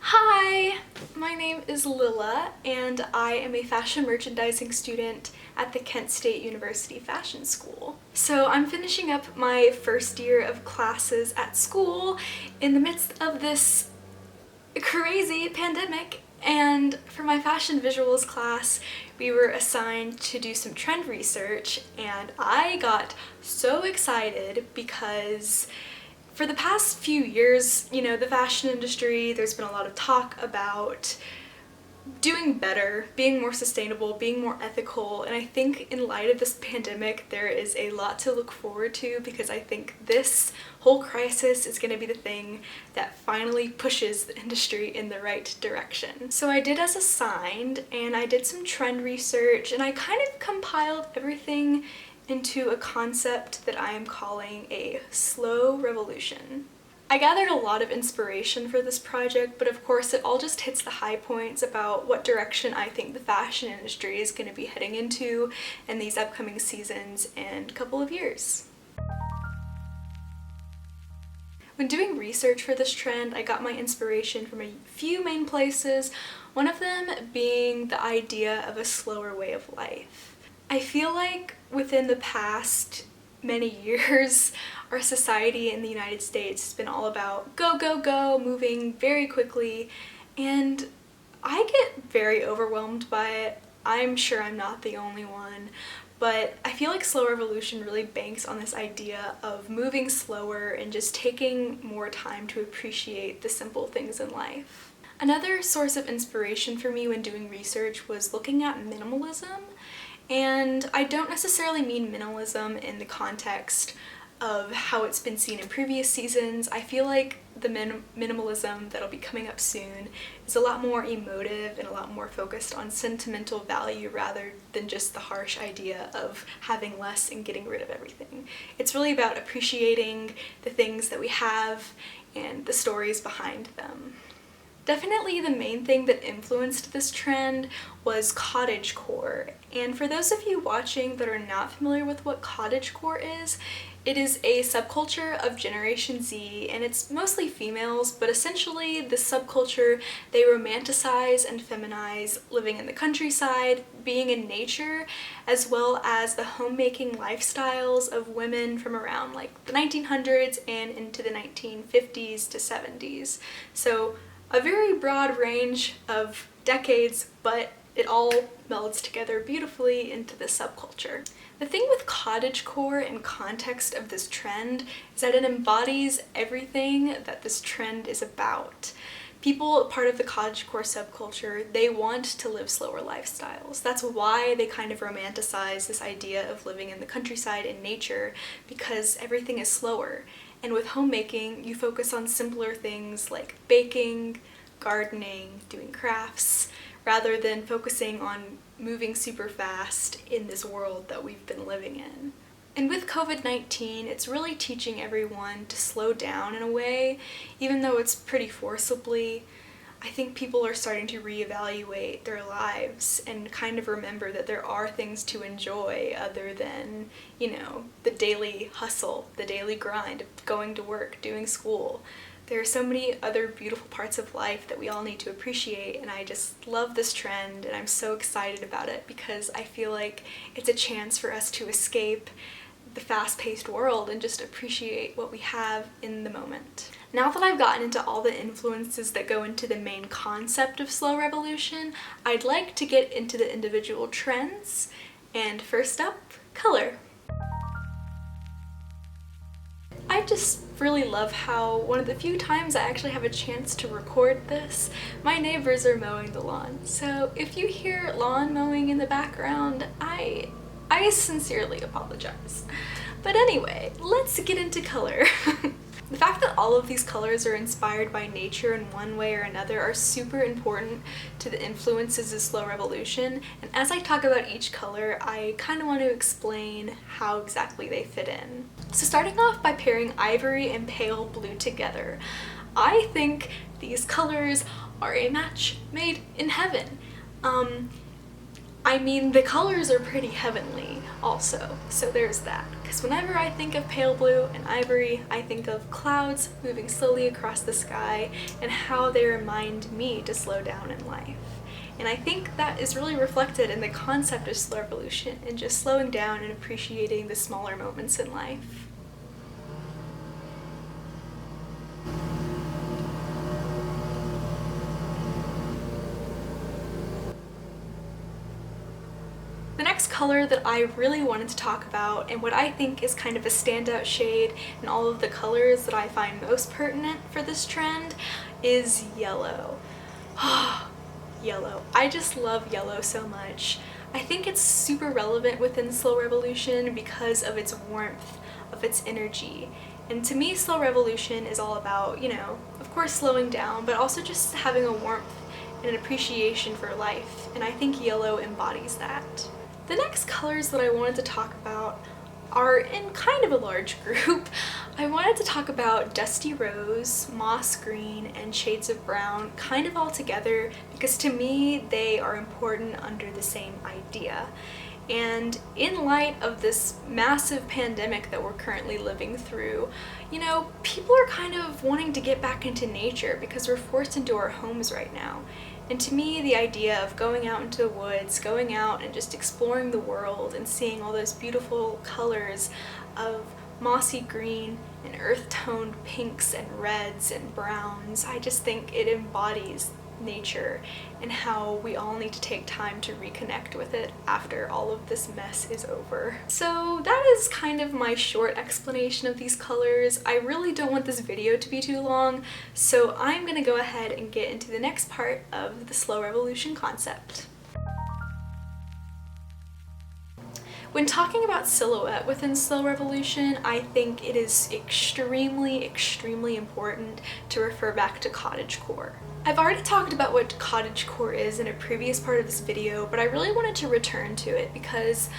Hi, my name is Lilla and I am a fashion merchandising student at the Kent State University Fashion School. So I'm finishing up my first year of classes at school in the midst of this crazy pandemic, and for my fashion visuals class we were assigned to do some trend research, and I got so excited because for the past few years, the fashion industry, there's been a lot of talk about doing better, being more sustainable, being more ethical, and I think in light of this pandemic there is a lot to look forward to, because I think this whole crisis is going to be the thing that finally pushes the industry in the right direction. So I did as assigned, and I did some trend research, and I kind of compiled everything into a concept that I am calling a slow revolution. I gathered a lot of inspiration for this project, but of course it all just hits the high points about what direction I think the fashion industry is going to be heading into in these upcoming seasons and couple of years. When doing research for this trend, I got my inspiration from a few main places, one of them being the idea of a slower way of life. I feel like within the past many years, our society in the United States has been all about go, go, go, moving very quickly, and I get very overwhelmed by it. I'm sure I'm not the only one, but I feel like Slow Revolution really banks on this idea of moving slower and just taking more time to appreciate the simple things in life. Another source of inspiration for me when doing research was looking at minimalism. And I don't necessarily mean minimalism in the context of how it's been seen in previous seasons. I feel like the minimalism that'll be coming up soon is a lot more emotive and a lot more focused on sentimental value rather than just the harsh idea of having less and getting rid of everything. It's really about appreciating the things that we have and the stories behind them. Definitely the main thing that influenced this trend was cottagecore, and for those of you watching that are not familiar with what cottagecore is, it is a subculture of Generation Z, and it's mostly females, but essentially this subculture, they romanticize and feminize living in the countryside, being in nature, as well as the homemaking lifestyles of women from around like the 1900s and into the 1950s to 70s. So a very broad range of decades, but it all melds together beautifully into this subculture. The thing with cottagecore in context of this trend is that it embodies everything that this trend is about. People part of the cottagecore subculture, they want to live slower lifestyles. That's why they kind of romanticize this idea of living in the countryside in nature, because everything is slower. And with homemaking, you focus on simpler things like baking, gardening, doing crafts, rather than focusing on moving super fast in this world that we've been living in. And with COVID-19, it's really teaching everyone to slow down in a way, even though it's pretty forcibly. I think people are starting to reevaluate their lives and kind of remember that there are things to enjoy other than, the daily hustle, the daily grind of going to work, doing school. There are so many other beautiful parts of life that we all need to appreciate, and I just love this trend and I'm so excited about it because I feel like it's a chance for us to escape the fast-paced world and just appreciate what we have in the moment. Now that I've gotten into all the influences that go into the main concept of Slow Revolution, I'd like to get into the individual trends, and first up, color. I just really love how one of the few times I actually have a chance to record this, my neighbors are mowing the lawn. So if you hear lawn mowing in the background, I sincerely apologize. But anyway, let's get into color. The fact that all of these colors are inspired by nature in one way or another are super important to the influences of Slow Revolution, and as I talk about each color, I kind of want to explain how exactly they fit in. So starting off by pairing ivory and pale blue together, I think these colors are a match made in heaven. I mean, the colors are pretty heavenly also, so there's that. Because whenever I think of pale blue and ivory, I think of clouds moving slowly across the sky and how they remind me to slow down in life. And I think that is really reflected in the concept of slow revolution and just slowing down and appreciating the smaller moments in life. The next color that I really wanted to talk about, and what I think is kind of a standout shade in all of the colors that I find most pertinent for this trend, is yellow. Yellow. I just love yellow so much. I think it's super relevant within slow revolution because of its warmth, of its energy. And to me, slow revolution is all about, of course slowing down, but also just having a warmth and an appreciation for life. And I think yellow embodies that. The next colors that I wanted to talk about are in kind of a large group. I wanted to talk about dusty rose, moss green, and shades of brown kind of all together because to me they are important under the same idea. And in light of this massive pandemic that we're currently living through, people are kind of wanting to get back into nature because we're forced into our homes right now. And to me, the idea of going out into the woods, going out and just exploring the world and seeing all those beautiful colors of mossy green and earth-toned pinks and reds and browns, I just think it embodies nature and how we all need to take time to reconnect with it after all of this mess is over. So that is kind of my short explanation of these colors. I really don't want this video to be too long, so I'm gonna go ahead and get into the next part of the slow revolution concept. When talking about silhouette within slow revolution, I think it is extremely important to refer back to cottagecore. I've already talked about what cottagecore is in a previous part of this video, but I really wanted to return to it because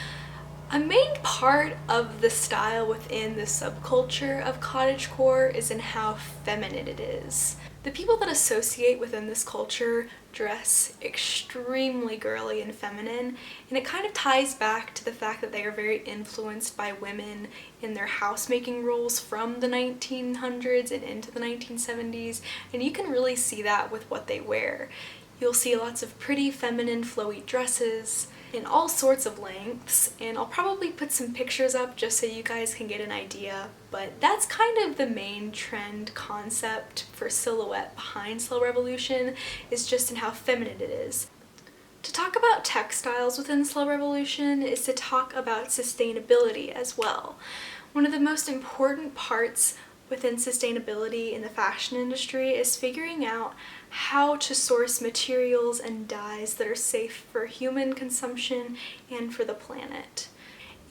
a main part of the style within the subculture of cottagecore is in how feminine it is. The people that associate within this culture dress extremely girly and feminine, and it kind of ties back to the fact that they are very influenced by women in their housemaking roles from the 1900s and into the 1970s, and you can really see that with what they wear. You'll see lots of pretty feminine flowy dresses in all sorts of lengths, and I'll probably put some pictures up just so you guys can get an idea, but that's kind of the main trend concept for silhouette behind slow revolution, is just in how feminine it is. To talk about textiles within slow revolution is to talk about sustainability as well. One of the most important parts within sustainability in the fashion industry is figuring out how to source materials and dyes that are safe for human consumption and for the planet.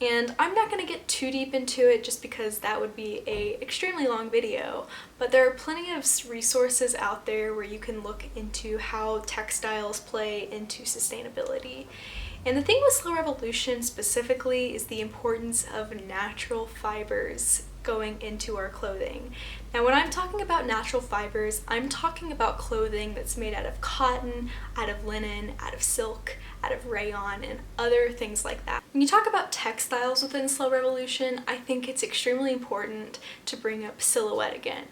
And I'm not going to get too deep into it just because that would be an extremely long video, but there are plenty of resources out there where you can look into how textiles play into sustainability. And the thing with slow revolution specifically is the importance of natural fibers going into our clothing. Now when I'm talking about natural fibers, I'm talking about clothing that's made out of cotton, out of linen, out of silk, out of rayon, and other things like that. When you talk about textiles within slow revolution, I think it's extremely important to bring up silhouette again.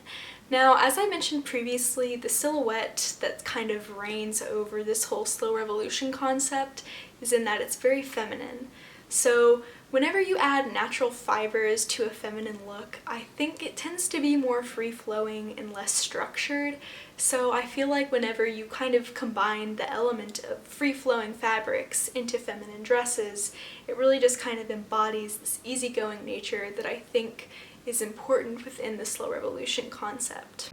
Now, as I mentioned previously, the silhouette that kind of reigns over this whole slow revolution concept is in that it's very feminine. So whenever you add natural fibers to a feminine look, I think it tends to be more free-flowing and less structured. So I feel like whenever you kind of combine the element of free-flowing fabrics into feminine dresses, it really just kind of embodies this easygoing nature that I think is important within the slow revolution concept.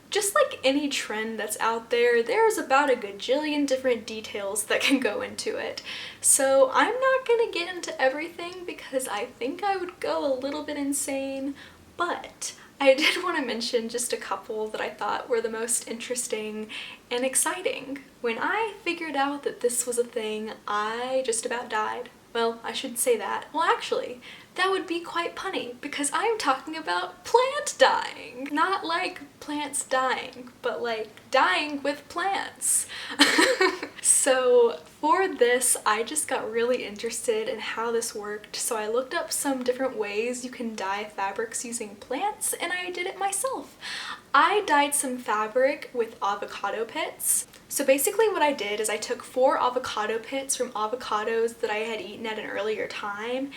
Just like any trend that's out there, there's about a gajillion different details that can go into it. So I'm not gonna get into everything because I think I would go a little bit insane, but I did want to mention just a couple that I thought were the most interesting and exciting. When I figured out that this was a thing, I just about died. Well, I should say that. Well, actually, that would be quite punny because I'm talking about plant dyeing. Not like plants dying, but like dyeing with plants. So for this, I just got really interested in how this worked. So I looked up some different ways you can dye fabrics using plants, and I did it myself. I dyed some fabric with avocado pits. So basically what I did is I took 4 avocado pits from avocados that I had eaten at an earlier time,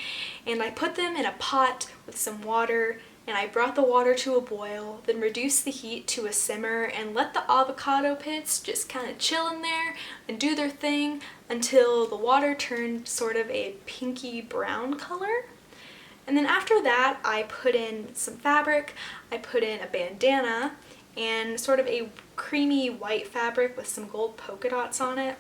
and I put them in a pot with some water, and I brought the water to a boil, then reduced the heat to a simmer and let the avocado pits just kind of chill in there and do their thing until the water turned sort of a pinky brown color. And then after that, I put in some fabric, I put in a bandana, and sort of a creamy white fabric with some gold polka dots on it.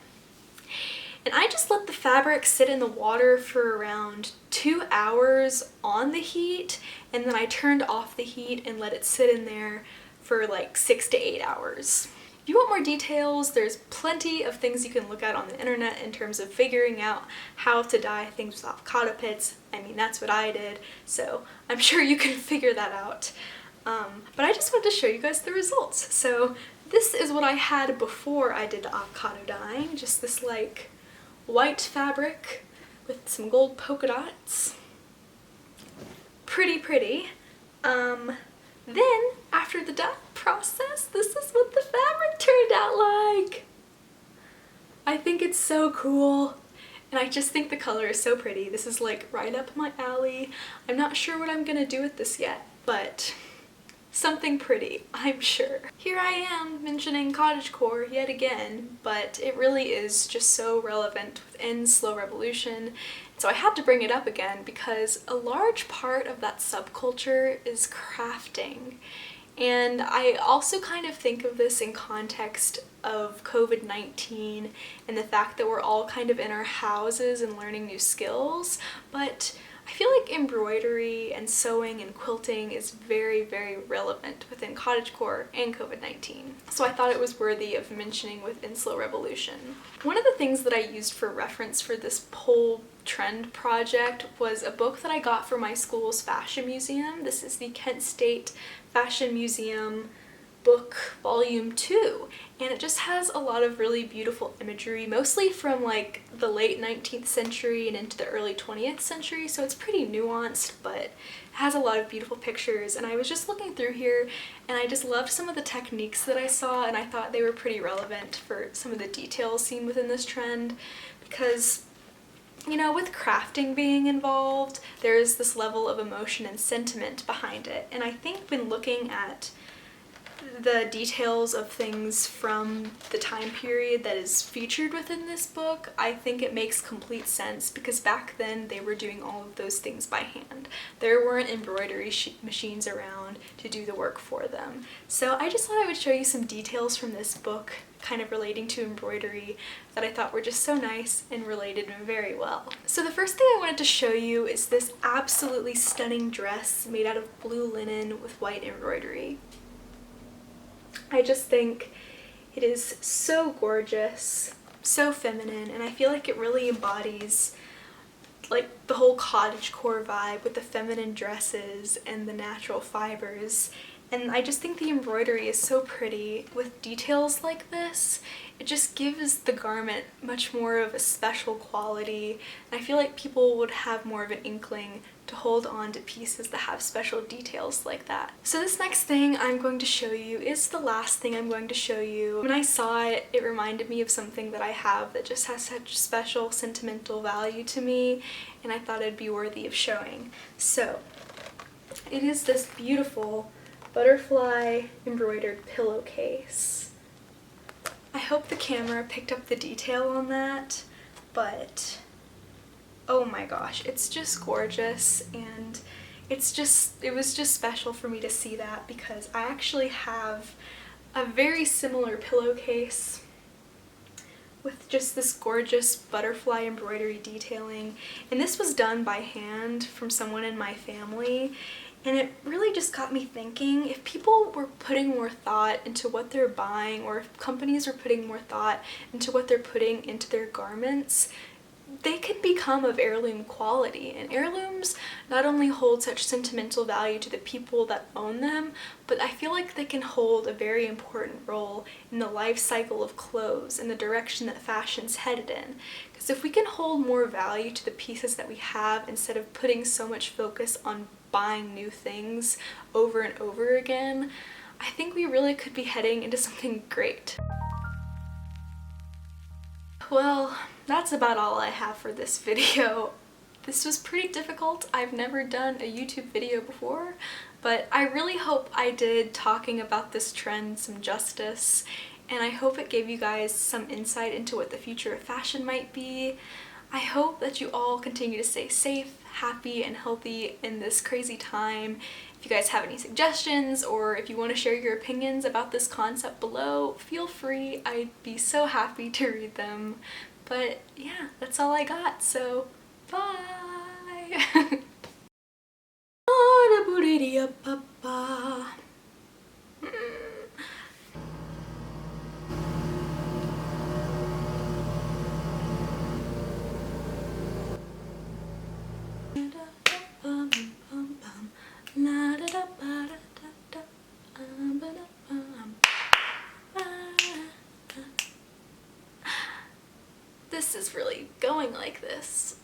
And I just let the fabric sit in the water for around 2 hours on the heat, and then I turned off the heat and let it sit in there for like 6 to 8 hours. If you want more details, there's plenty of things you can look at on the internet in terms of figuring out how to dye things with avocado pits. I mean, that's what I did, so I'm sure you can figure that out. But I just wanted to show you guys the results. So this is what I had before I did the avocado dyeing, just this like white fabric with some gold polka dots. Pretty pretty. Then after the dye process, this is what the fabric turned out like. I think it's so cool. And I just think the color is so pretty. This is like right up my alley. I'm not sure what I'm gonna do with this yet, but something pretty, I'm sure. Here I am mentioning cottagecore yet again, but it really is just so relevant within slow revolution. So I had to bring it up again because a large part of that subculture is crafting. And I also kind of think of this in context of COVID-19 and the fact that we're all kind of in our houses and learning new skills, but I feel like embroidery and sewing and quilting is very, very relevant within cottagecore and COVID-19. So I thought it was worthy of mentioning within Slow Revolution. One of the things that I used for reference for this whole trend project was a book that I got for my school's fashion museum. This is the Kent State Fashion Museum book volume 2, and it just has a lot of really beautiful imagery, mostly from like the late 19th century and into the early 20th century, so it's pretty nuanced, but it has a lot of beautiful pictures. And I was just looking through here and I just loved some of the techniques that I saw, and I thought they were pretty relevant for some of the details seen within this trend, because you know, with crafting being involved, there is this level of emotion and sentiment behind it, and I think when looking at the details of things from the time period that is featured within this book, I think it makes complete sense, because back then they were doing all of those things by hand. There weren't embroidery machines around to do the work for them. So I just thought I would show you some details from this book kind of relating to embroidery that I thought were just so nice and related very well. So the first thing I wanted to show you is this absolutely stunning dress made out of blue linen with white embroidery. I just think it is so gorgeous, so feminine, and I feel like it really embodies like the whole cottagecore vibe with the feminine dresses and the natural fibers. And I just think the embroidery is so pretty with details like this. It just gives the garment much more of a special quality, and I feel like people would have more of an inkling to hold on to pieces that have special details like that. So this next thing I'm going to show you is the last thing I'm going to show you. When I saw it, it reminded me of something that I have that just has such special sentimental value to me, and I thought it'd be worthy of showing. So it is this beautiful butterfly embroidered pillowcase. I hope the camera picked up the detail on that, but oh my gosh, it's just gorgeous, and it was just special for me to see that, because I actually have a very similar pillowcase with just this gorgeous butterfly embroidery detailing, and this was done by hand from someone in my family. And it really just got me thinking, if people were putting more thought into what they're buying, or if companies were putting more thought into what they're putting into their garments, they can become of heirloom quality, and heirlooms not only hold such sentimental value to the people that own them, but I feel like they can hold a very important role in the life cycle of clothes and the direction that fashion's headed in. Because if we can hold more value to the pieces that we have instead of putting so much focus on buying new things over and over again, I think we really could be heading into something great. Well, that's about all I have for this video. This was pretty difficult. I've never done a YouTube video before, but I really hope I did talking about this trend some justice, and I hope it gave you guys some insight into what the future of fashion might be. I hope that you all continue to stay safe, happy, and healthy in this crazy time. If you guys have any suggestions or if you want to share your opinions about this concept below, feel free. I'd be so happy to read them. But yeah, that's all I got, so bye! This is really going like this.